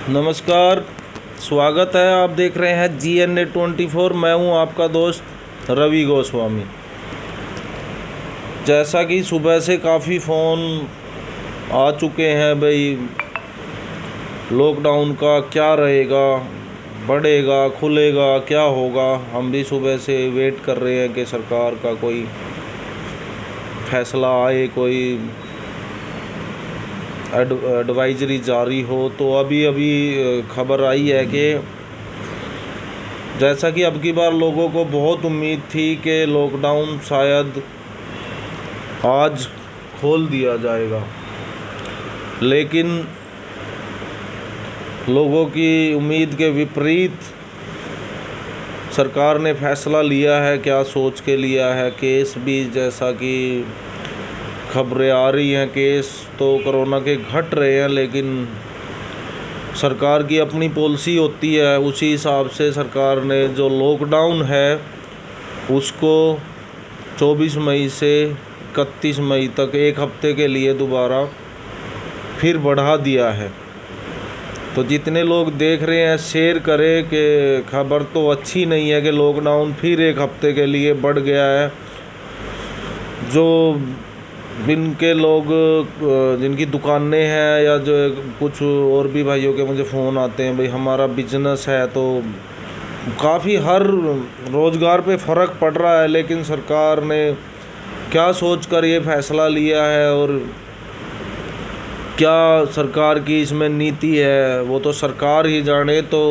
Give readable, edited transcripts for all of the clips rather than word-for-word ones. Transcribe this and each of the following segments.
नमस्कार। स्वागत है। आप देख रहे हैं GNA24। मैं हूं आपका दोस्त रवि गोस्वामी। जैसा कि सुबह से काफ़ी फ़ोन आ चुके हैं भाई, लॉकडाउन का क्या रहेगा, बढ़ेगा, खुलेगा, क्या होगा। हम भी सुबह से वेट कर रहे हैं कि सरकार का कोई फैसला आए, कोई एडवाइजरी जारी हो। तो अभी खबर आई है कि जैसा कि अब की बार लोगों को बहुत उम्मीद थी कि लॉकडाउन शायद आज खोल दिया जाएगा, लेकिन लोगों की उम्मीद के विपरीत सरकार ने फैसला लिया है। क्या सोच के लिया है? केस भी जैसा कि खबरें आ रही हैं, केस तो कोरोना के घट रहे हैं, लेकिन सरकार की अपनी पॉलिसी होती है। उसी हिसाब से सरकार ने जो लॉकडाउन है उसको 24 मई से 31 मई तक एक हफ्ते के लिए दोबारा फिर बढ़ा दिया है। तो जितने लोग देख रहे हैं शेयर करें कि खबर तो अच्छी नहीं है कि लॉकडाउन फिर एक हफ्ते के लिए बढ़ गया है। जो जिनके लोग जिनकी दुकानें हैं या जो कुछ और भी भाइयों के मुझे फ़ोन आते हैं, भाई हमारा बिजनेस है, तो काफ़ी हर रोज़गार पे फ़र्क पड़ रहा है। लेकिन सरकार ने क्या सोचकर ये फ़ैसला लिया है और क्या सरकार की इसमें नीति है, वो तो सरकार ही जाने। तो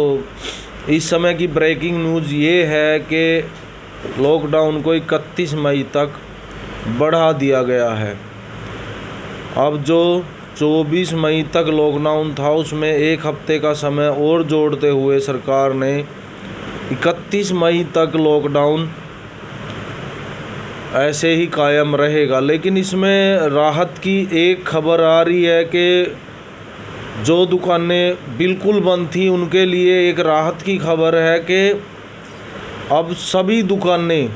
इस समय की ब्रेकिंग न्यूज़ ये है कि लॉकडाउन को 31 मई तक बढ़ा दिया गया है। अब जो 24 मई तक लॉकडाउन था उसमें एक हफ्ते का समय और जोड़ते हुए सरकार ने 31 मई तक लॉकडाउन ऐसे ही कायम रहेगा। लेकिन इसमें राहत की एक खबर आ रही है कि जो दुकानें बिल्कुल बंद थी उनके लिए एक राहत की खबर है कि अब सभी दुकानें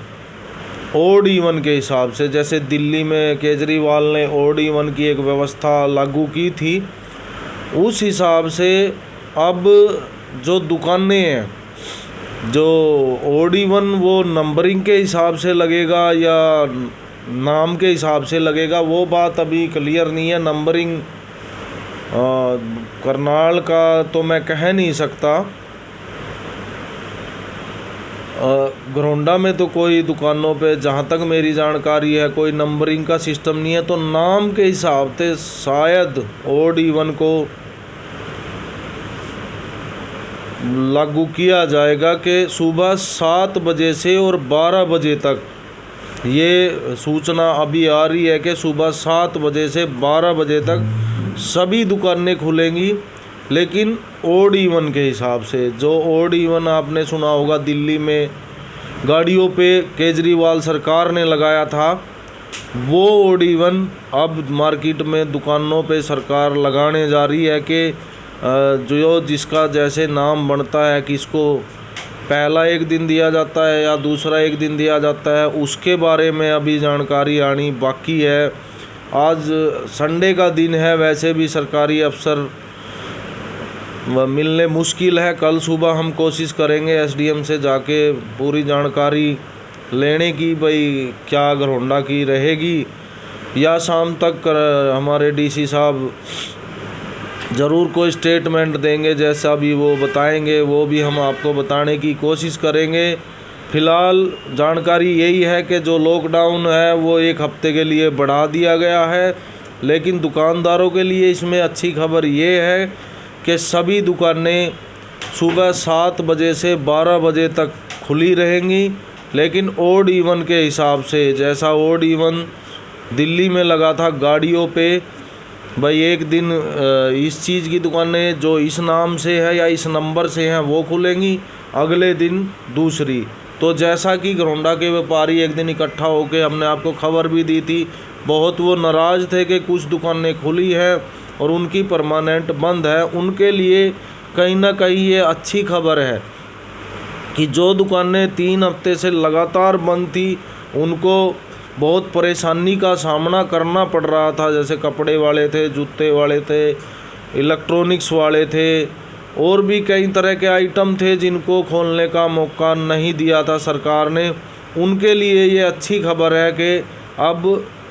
ओड इवन के हिसाब से, जैसे दिल्ली में केजरीवाल ने ओड इवन की एक व्यवस्था लागू की थी, उस हिसाब से अब जो दुकानें हैं, जो ओड इवन वो नंबरिंग के हिसाब से लगेगा या नाम के हिसाब से लगेगा, वो बात अभी क्लियर नहीं है। नंबरिंग करनाल का तो मैं कह नहीं सकता। घरोंडा में तो कोई दुकानों पे, जहाँ तक मेरी जानकारी है, कोई नंबरिंग का सिस्टम नहीं है। तो नाम के हिसाब से शायद ओड इवन को लागू किया जाएगा कि सुबह 7 बजे से और 12 बजे तक। ये सूचना अभी आ रही है कि सुबह 7 बजे से 12 बजे तक सभी दुकानें खुलेंगी, लेकिन ओड इवन के हिसाब से। जो ओड इवन आपने सुना होगा, दिल्ली में गाड़ियों पे केजरीवाल सरकार ने लगाया था, वो ओड इवन अब मार्केट में दुकानों पे सरकार लगाने जा रही है कि जो जिसका जैसे नाम बनता है, किसको पहला एक दिन दिया जाता है या दूसरा एक दिन दिया जाता है, उसके बारे में अभी जानकारी आनी बाकी है। आज संडे का दिन है, वैसे भी सरकारी अफसर मिलने मुश्किल है। कल सुबह हम कोशिश करेंगे SDM से जाके पूरी जानकारी लेने की, भाई क्या घरोंडा की रहेगी, या शाम तक हमारे DC साहब ज़रूर कोई स्टेटमेंट देंगे। जैसा भी वो बताएंगे वो भी हम आपको बताने की कोशिश करेंगे। फ़िलहाल जानकारी यही है कि जो लॉकडाउन है वो एक हफ्ते के लिए बढ़ा दिया गया है, लेकिन दुकानदारों के लिए इसमें अच्छी खबर ये है कि सभी दुकानें सुबह 7 बजे से 12 बजे तक खुली रहेंगी, लेकिन ओड इवन के हिसाब से। जैसा ओड इवन दिल्ली में लगा था गाड़ियों पे, भाई एक दिन इस चीज़ की दुकानें जो इस नाम से है या इस नंबर से हैं वो खुलेंगी, अगले दिन दूसरी। तो जैसा कि घरोंडा के व्यापारी एक दिन इकट्ठा होकर, हमने आपको खबर भी दी थी, बहुत वो नाराज़ थे कि कुछ दुकानें खुली हैं और उनकी परमानेंट बंद है। उनके लिए कहीं ना कहीं ये अच्छी खबर है कि जो दुकानें 3 हफ्ते से लगातार बंद थी, उनको बहुत परेशानी का सामना करना पड़ रहा था। जैसे कपड़े वाले थे, जूते वाले थे, इलेक्ट्रॉनिक्स वाले थे, और भी कई तरह के आइटम थे जिनको खोलने का मौका नहीं दिया था सरकार ने, उनके लिए ये अच्छी खबर है कि अब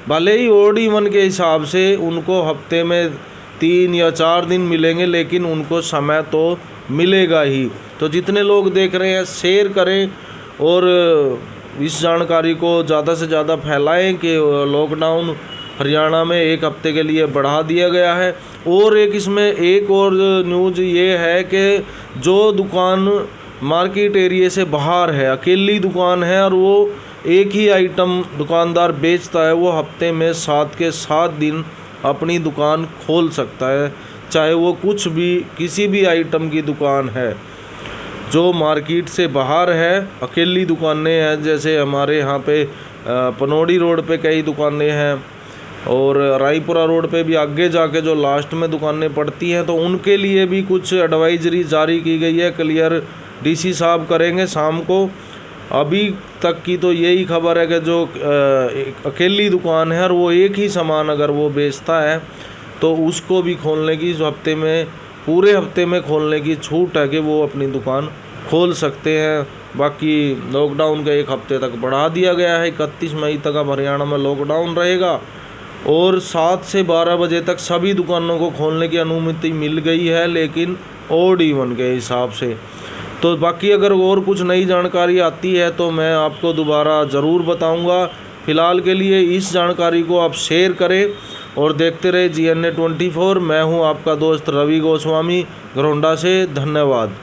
भले ही ओड इवन के हिसाब से उनको हफ्ते में 3 या 4 दिन मिलेंगे, लेकिन उनको समय तो मिलेगा ही। तो जितने लोग देख रहे हैं शेयर करें और इस जानकारी को ज़्यादा से ज़्यादा फैलाएं कि लॉकडाउन हरियाणा में 1 हफ्ते के लिए बढ़ा दिया गया है। और इसमें एक और न्यूज़ ये है कि जो दुकान मार्केट एरिया से बाहर है, अकेली दुकान है और वो एक ही आइटम दुकानदार बेचता है, वो हफ्ते में 7 के 7 दिन अपनी दुकान खोल सकता है, चाहे वो कुछ भी किसी भी आइटम की दुकान है। जो मार्केट से बाहर है, अकेली दुकानें हैं, जैसे हमारे यहाँ पे पनौड़ी रोड पे कई दुकानें हैं और रायपुरा रोड पे भी आगे जाके जो लास्ट में दुकानें पड़ती हैं, तो उनके लिए भी कुछ एडवाइजरी जारी की गई है। क्लियर डीसी साहब करेंगे शाम को। अभी तक की तो यही खबर है कि जो अकेली दुकान है और वो एक ही सामान अगर वो बेचता है तो उसको भी खोलने की हफ्ते में, पूरे हफ्ते में खोलने की छूट है कि वो अपनी दुकान खोल सकते हैं। बाकी लॉकडाउन का 1 हफ्ते तक बढ़ा दिया गया है। 31 मई तक अब हरियाणा में लॉकडाउन रहेगा और 7 से 12 बजे तक सभी दुकानों को खोलने की अनुमति मिल गई है, लेकिन ओड इवन के हिसाब से। तो बाकी अगर और कुछ नई जानकारी आती है तो मैं आपको दोबारा ज़रूर बताऊंगा। फ़िलहाल के लिए इस जानकारी को आप शेयर करें और देखते रहे GNA 24। मैं हूं आपका दोस्त रवि गोस्वामी, घरौंडा से। धन्यवाद।